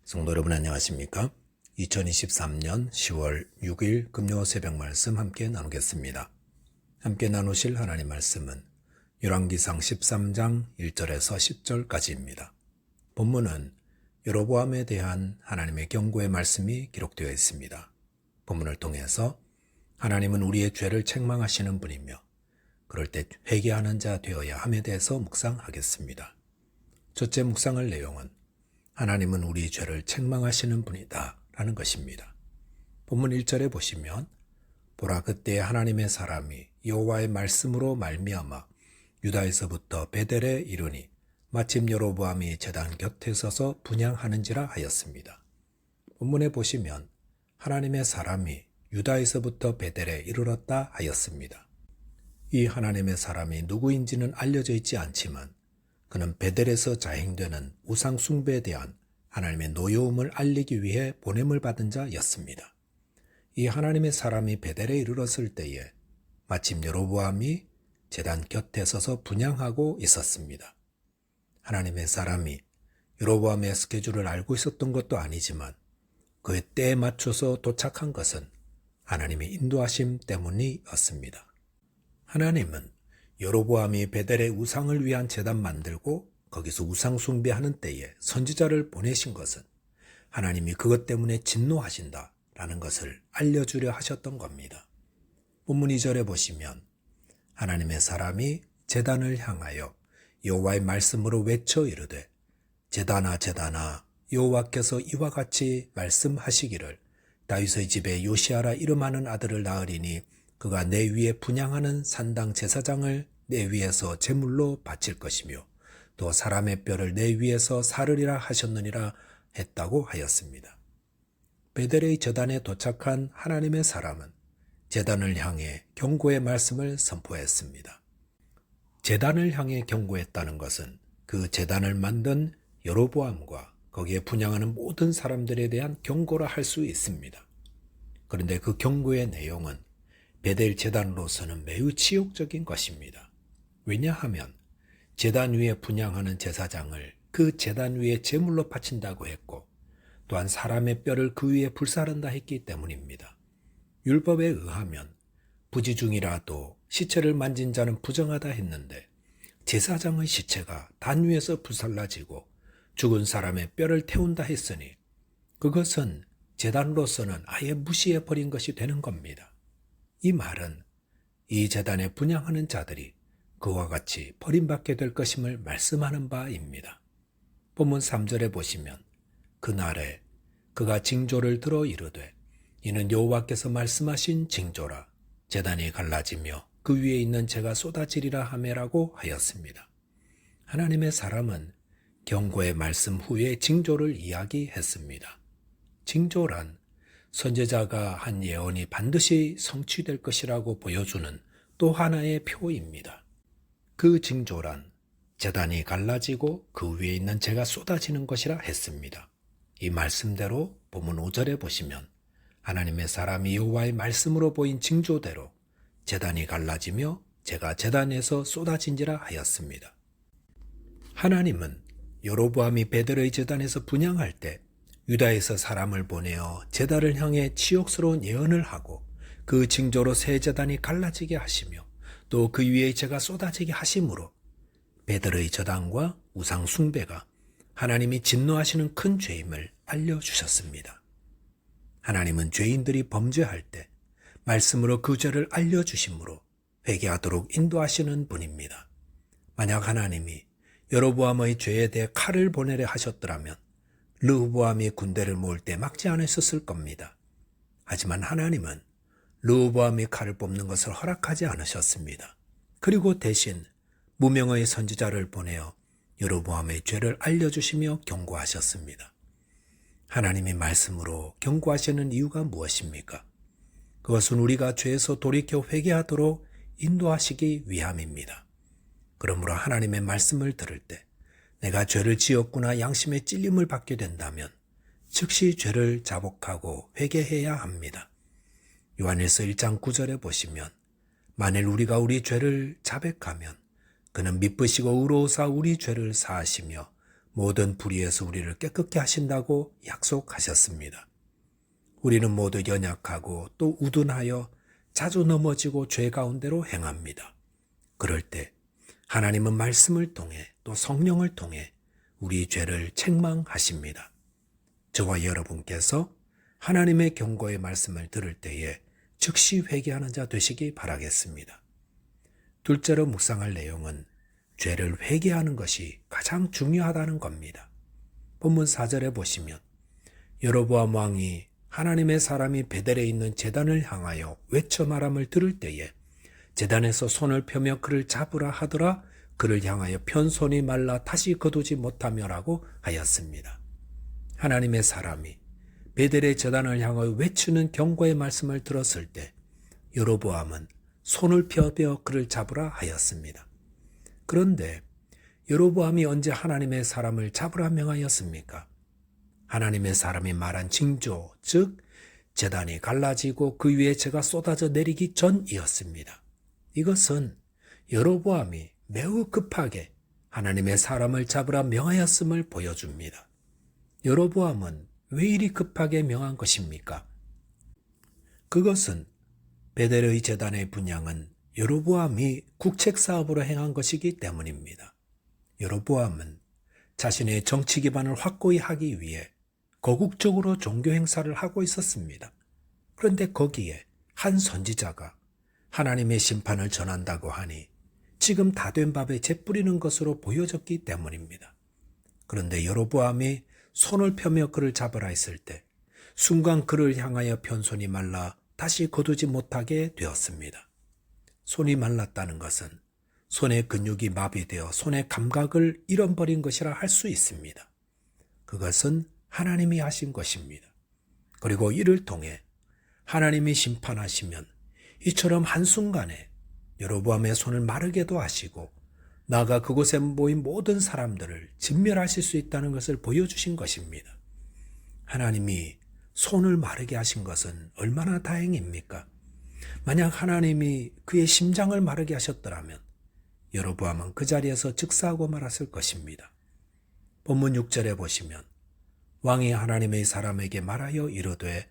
성도 여러분 안녕하십니까? 2023년 10월 6일 금요 새벽 말씀 함께 나누겠습니다. 함께 나누실 하나님 말씀은 열왕기상 13장 1절에서 10절까지입니다. 본문은 여로보암에 대한 하나님의 경고의 말씀이 기록되어 있습니다. 본문을 통해서 하나님은 우리의 죄를 책망하시는 분이며 그럴 때 회개하는 자 되어야 함에 대해서 묵상하겠습니다. 첫째 묵상할 내용은 하나님은 우리 죄를 책망하시는 분이다 라는 것입니다. 본문 1절에 보시면 보라 그때 하나님의 사람이 여호와의 말씀으로 말미암아 유다에서부터 베델에 이르니 마침 여로보암이 제단 곁에 서서 분향하는지라 하였습니다. 본문에 보시면 하나님의 사람이 유다에서부터 베델에 이르렀다 하였습니다. 이 하나님의 사람이 누구인지는 알려져 있지 않지만 그는 베델에서 자행되는 우상 숭배에 대한 하나님의 노여움을 알리기 위해 보냄을 받은 자였습니다. 이 하나님의 사람이 베델에 이르렀을 때에 마침 여로보암이 제단 곁에 서서 분향하고 있었습니다. 하나님의 사람이 여로보암의 스케줄을 알고 있었던 것도 아니지만 그의 때에 맞춰서 도착한 것은 하나님의 인도하심 때문이었습니다. 하나님은 여로보암이 베델에 우상을 위한 제단 만들고 거기서 우상 숭배하는 때에 선지자를 보내신 것은 하나님이 그것 때문에 진노하신다라는 것을 알려주려 하셨던 겁니다. 본문 2절에 보시면 하나님의 사람이 제단을 향하여 여호와의 말씀으로 외쳐 이르되 제단아 제단아 여호와께서 이와 같이 말씀하시기를 다윗의 집에 요시아라 이름하는 아들을 낳으리니 그가 내 위에 분향하는 산당 제사장을 내 위에서 제물로 바칠 것이며 또 사람의 뼈를 내 위에서 사르리라 하셨느니라 했다고 하였습니다. 베델의 제단에 도착한 하나님의 사람은 제단을 향해 경고의 말씀을 선포했습니다. 제단을 향해 경고했다는 것은 그 제단을 만든 여로보암과 거기에 분향하는 모든 사람들에 대한 경고라 할 수 있습니다. 그런데 그 경고의 내용은 베델 제단으로서는 매우 치욕적인 것입니다. 왜냐하면 제단 위에 분향하는 제사장을 그 제단 위에 제물로 바친다고 했고 또한 사람의 뼈를 그 위에 불사른다 했기 때문입니다. 율법에 의하면 부지 중이라도 시체를 만진 자는 부정하다 했는데 제사장의 시체가 단 위에서 불살라지고 죽은 사람의 뼈를 태운다 했으니 그것은 제단으로서는 아예 무시해버린 것이 되는 겁니다. 이 말은 이 제단에 분향하는 자들이 그와 같이 버림받게 될 것임을 말씀하는 바입니다. 본문 3절에 보시면 그날에 그가 징조를 들어 이르되 이는 여호와께서 말씀하신 징조라 제단이 갈라지며 그 위에 있는 재가 쏟아지리라 하매라고 하였습니다. 하나님의 사람은 경고의 말씀 후에 징조를 이야기했습니다. 징조란 선지자가 한 예언이 반드시 성취될 것이라고 보여주는 또 하나의 표입니다. 그 징조란 제단이 갈라지고 그 위에 있는 재가 쏟아지는 것이라 했습니다. 이 말씀대로 본문 5절에 보시면 하나님의 사람이 여호와의 말씀으로 보인 징조대로 제단이 갈라지며 재가 제단에서 쏟아진지라 하였습니다. 하나님은 여로보암이 베델의 제단에서 분향할 때 유다에서 사람을 보내어 제단을 향해 치욕스러운 예언을 하고 그 징조로 새 제단이 갈라지게 하시며 또 그 위에 재가 쏟아지게 하심으로 베델의 제단과 우상 숭배가 하나님이 진노하시는 큰 죄임을 알려주셨습니다. 하나님은 죄인들이 범죄할 때 말씀으로 그 죄를 알려주심으로 회개하도록 인도하시는 분입니다. 만약 하나님이 여로보암의 죄에 대해 칼을 보내려 하셨더라면 르호보암이 군대를 모을 때 막지 않으셨을 겁니다. 하지만 하나님은 르호보암이 칼을 뽑는 것을 허락하지 않으셨습니다. 그리고 대신 무명의 선지자를 보내어 여로보암의 죄를 알려주시며 경고하셨습니다. 하나님의 말씀으로 경고하시는 이유가 무엇입니까? 그것은 우리가 죄에서 돌이켜 회개하도록 인도하시기 위함입니다. 그러므로 하나님의 말씀을 들을 때 내가 죄를 지었구나 양심의 찔림을 받게 된다면 즉시 죄를 자복하고 회개해야 합니다. 요한일서 1장 9절에 보시면 만일 우리가 우리 죄를 자백하면 그는 미쁘시고 의로우사 우리 죄를 사하시며 모든 불의에서 우리를 깨끗게 하신다고 약속하셨습니다. 우리는 모두 연약하고 또 우둔하여 자주 넘어지고 죄 가운데로 행합니다. 그럴 때 하나님은 말씀을 통해 또 성령을 통해 우리 죄를 책망하십니다. 저와 여러분께서 하나님의 경고의 말씀을 들을 때에 즉시 회개하는 자 되시기 바라겠습니다. 둘째로 묵상할 내용은 죄를 회개하는 것이 가장 중요하다는 겁니다. 본문 4절에 보시면 여로보암 왕이 하나님의 사람이 베델에 있는 제단을 향하여 외쳐 말함을 들을 때에 제단에서 손을 펴며 그를 잡으라 하더라 그를 향하여 편손이 말라 다시 거두지 못하며라고 하였습니다. 하나님의 사람이 베델의 제단을 향하여 외치는 경고의 말씀을 들었을 때 여로보암은 손을 펴며 그를 잡으라 하였습니다. 그런데 여로보암이 언제 하나님의 사람을 잡으라 명하였습니까? 하나님의 사람이 말한 징조, 즉 제단이 갈라지고 그 위에 재가 쏟아져 내리기 전이었습니다. 이것은 여로보암이 매우 급하게 하나님의 사람을 잡으라 명하였음을 보여줍니다. 여로보암은 왜 이리 급하게 명한 것입니까? 그것은 베델의 제단의 분향은 여로보암이 국책사업으로 행한 것이기 때문입니다. 여로보암은 자신의 정치 기반을 확고히 하기 위해 거국적으로 종교 행사를 하고 있었습니다. 그런데 거기에 한 선지자가 하나님의 심판을 전한다고 하니 지금 다 된 밥에 재 뿌리는 것으로 보여졌기 때문입니다. 그런데 여로보암이 손을 펴며 그를 잡으라 했을 때 순간 그를 향하여 편손이 말라 다시 거두지 못하게 되었습니다. 손이 말랐다는 것은 손의 근육이 마비되어 손의 감각을 잃어버린 것이라 할 수 있습니다. 그것은 하나님이 하신 것입니다. 그리고 이를 통해 하나님이 심판하시면 이처럼 한순간에 여로보암의 손을 마르게도 하시고 나아가 그곳에 모인 모든 사람들을 진멸하실 수 있다는 것을 보여주신 것입니다. 하나님이 손을 마르게 하신 것은 얼마나 다행입니까? 만약 하나님이 그의 심장을 마르게 하셨더라면 여로보암은 그 자리에서 즉사하고 말았을 것입니다. 본문 6절에 보시면 왕이 하나님의 사람에게 말하여 이르되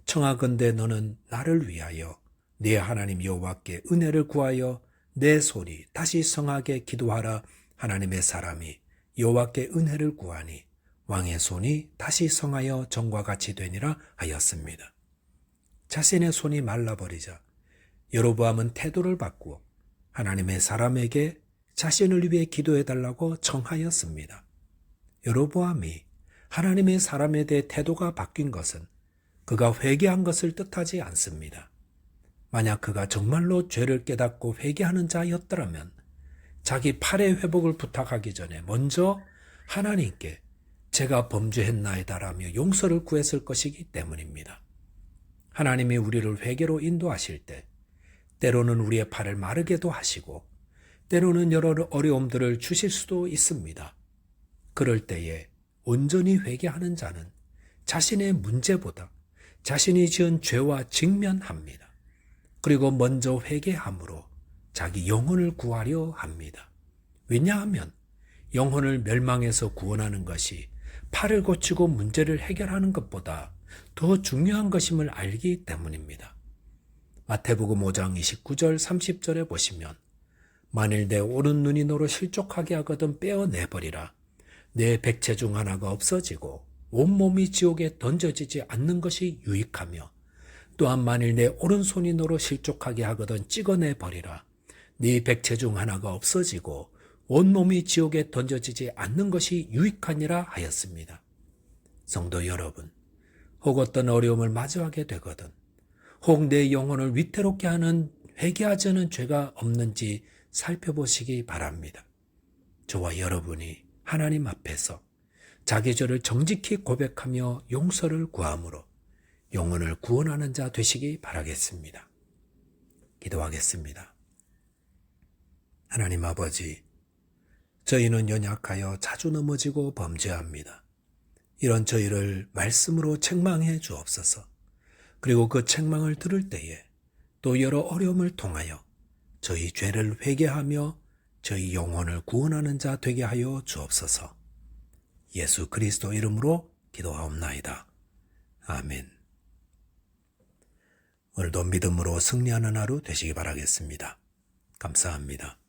청하건대 너는 나를 위하여 네 하나님 여호와께 은혜를 구하여 내 손이 다시 성하게 기도하라. 하나님의 사람이 여호와께 은혜를 구하니 왕의 손이 다시 성하여 전과 같이 되니라 하였습니다. 자신의 손이 말라버리자 여로보암은 태도를 바꾸어 하나님의 사람에게 자신을 위해 기도해달라고 청하였습니다. 여로보암이 하나님의 사람에 대해 태도가 바뀐 것은 그가 회개한 것을 뜻하지 않습니다. 만약 그가 정말로 죄를 깨닫고 회개하는 자였더라면 자기 팔의 회복을 부탁하기 전에 먼저 하나님께 제가 범죄했나이다라며 용서를 구했을 것이기 때문입니다. 하나님이 우리를 회개로 인도하실 때 때로는 우리의 팔을 마르게도 하시고 때로는 여러 어려움들을 주실 수도 있습니다. 그럴 때에 온전히 회개하는 자는 자신의 문제보다 자신이 지은 죄와 직면합니다. 그리고 먼저 회개함으로 자기 영혼을 구하려 합니다. 왜냐하면 영혼을 멸망에서 구원하는 것이 팔을 고치고 문제를 해결하는 것보다 더 중요한 것임을 알기 때문입니다. 마태복음 5장 29절 30절에 보시면 만일 내 오른 눈이 너로 실족하게 하거든 떼어내버리라. 내 백체 중 하나가 없어지고 온몸이 지옥에 던져지지 않는 것이 유익하며 또한 만일 내 오른손이 너로 실족하게 하거든 찍어내버리라. 네 백체 중 하나가 없어지고 온몸이 지옥에 던져지지 않는 것이 유익하니라 하였습니다. 성도 여러분, 혹 어떤 어려움을 마주하게 되거든 혹 내 영혼을 위태롭게 하는 회개하지 않은 죄가 없는지 살펴보시기 바랍니다. 저와 여러분이 하나님 앞에서 자기 죄를 정직히 고백하며 용서를 구함으로 영혼을 구원하는 자 되시기 바라겠습니다. 기도하겠습니다. 하나님 아버지, 저희는 연약하여 자주 넘어지고 범죄합니다. 이런 저희를 말씀으로 책망해 주옵소서. 그리고 그 책망을 들을 때에 또 여러 어려움을 통하여 저희 죄를 회개하며 저희 영혼을 구원하는 자 되게 하여 주옵소서. 예수 그리스도 이름으로 기도하옵나이다. 아멘. 오늘도 믿음으로 승리하는 하루 되시기 바라겠습니다. 감사합니다.